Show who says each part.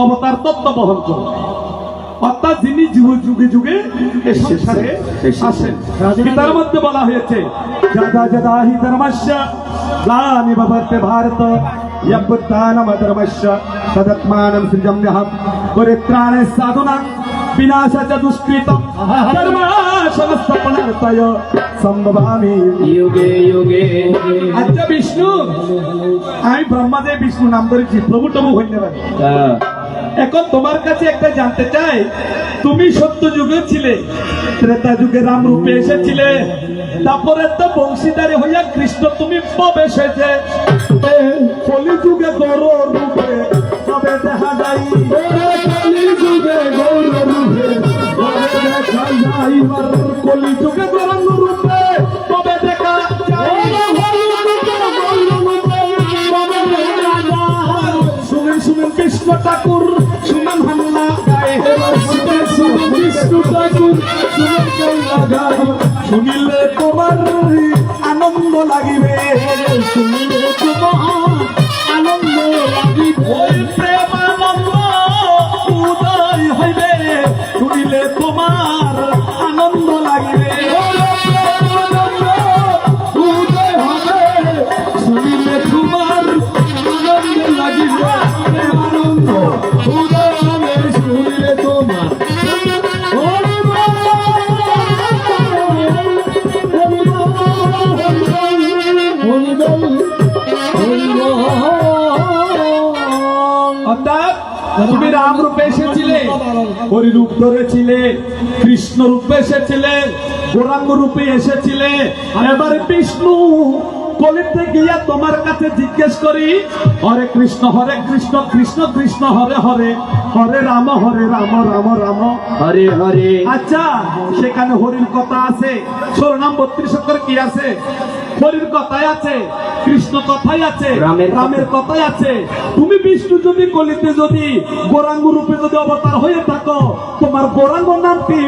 Speaker 1: অবতার তত্ত্ব বহন করবে, অর্থাৎ যিনি যুগে যুগে সংসারে আসেন। গীতার মধ্যে বলা হয়েছে যদা যদা হি ধর্মস্য গ্লানির্ভবতি ভারত यद्बुद्धानाम् अधर्मस्य तदात्मानं सृजम्यहं परित्राणे साधूनां विनाशाय च दुष्कृतं धर्मसंस्थापनार्थाय सम्भवामि युगे युगे। अच्छा विष्णु আমি ব্রহ্মাদেব বিষ্ণু নাম ধরেছি, প্রভু টবু ধন্যবাদ। এখন তোমার কাছে একটা জানতে চাই, তুমি সত্য যুগে ছিলে, ত্রেতা যুগে রাম রূপে এসেছিলে, তারপরে তো বংশীদারে হইয়া কৃষ্ণ তুমি প্রবেশ হয়েছে, কলি যুগে গৌর রূপে তবে দেখা যায়, কলি যুগে গৌর রূপে তবে দেখা যায়, কলি যুগে গৌরাঙ্গ রূপে তবে দেখা যায়। শুনেন শুনেন কৃষ্ণ ঠাকুর শুনেন হান্না গায়ে, বিষ্ণু ঠাকুর শুনেন গাইলা গায়, শুনিলে তোমার আনন্দ লাগিবে, শুনিলে তোমার আনন্দ লাগিবে, ওই প্রেমানন্দ উদয় হইবে, শুনিলে তোমার আনন্দ লাগিবে, উদয় হবে, শুনিলে তোমার আনন্দ লাগিবে, আনন্দ উদয় হবে, শুনিলে তোমার তুমি রাম রূপে এসেছিলে, হরি রূপ ধরেছিলে, কৃষ্ণ রূপে এসেছিলে, গৌরাঙ্গ রূপে এসেছিলে, এবারে বিষ্ণু কলিতে গিয়া তোমার কাছে জিজ্ঞেস করি, হরে কৃষ্ণ কৃষ্ণ কৃষ্ণ হরে হরে, হরে রাম রাম রাম হরে হরে। আচ্ছা সেখানে হরির কথা আছে, 16 নাম 32 অক্ষর কি আছে? হরির কথাই আছে, কৃষ্ণ কথাই আছে, রামের কথাই আছে। তুমি বিষ্ণু যদি কলিতে যদি গৌরাঙ্গ রূপে যদি অবতার হয়ে থাকো, তোমার গৌরাঙ্গ নাম কি?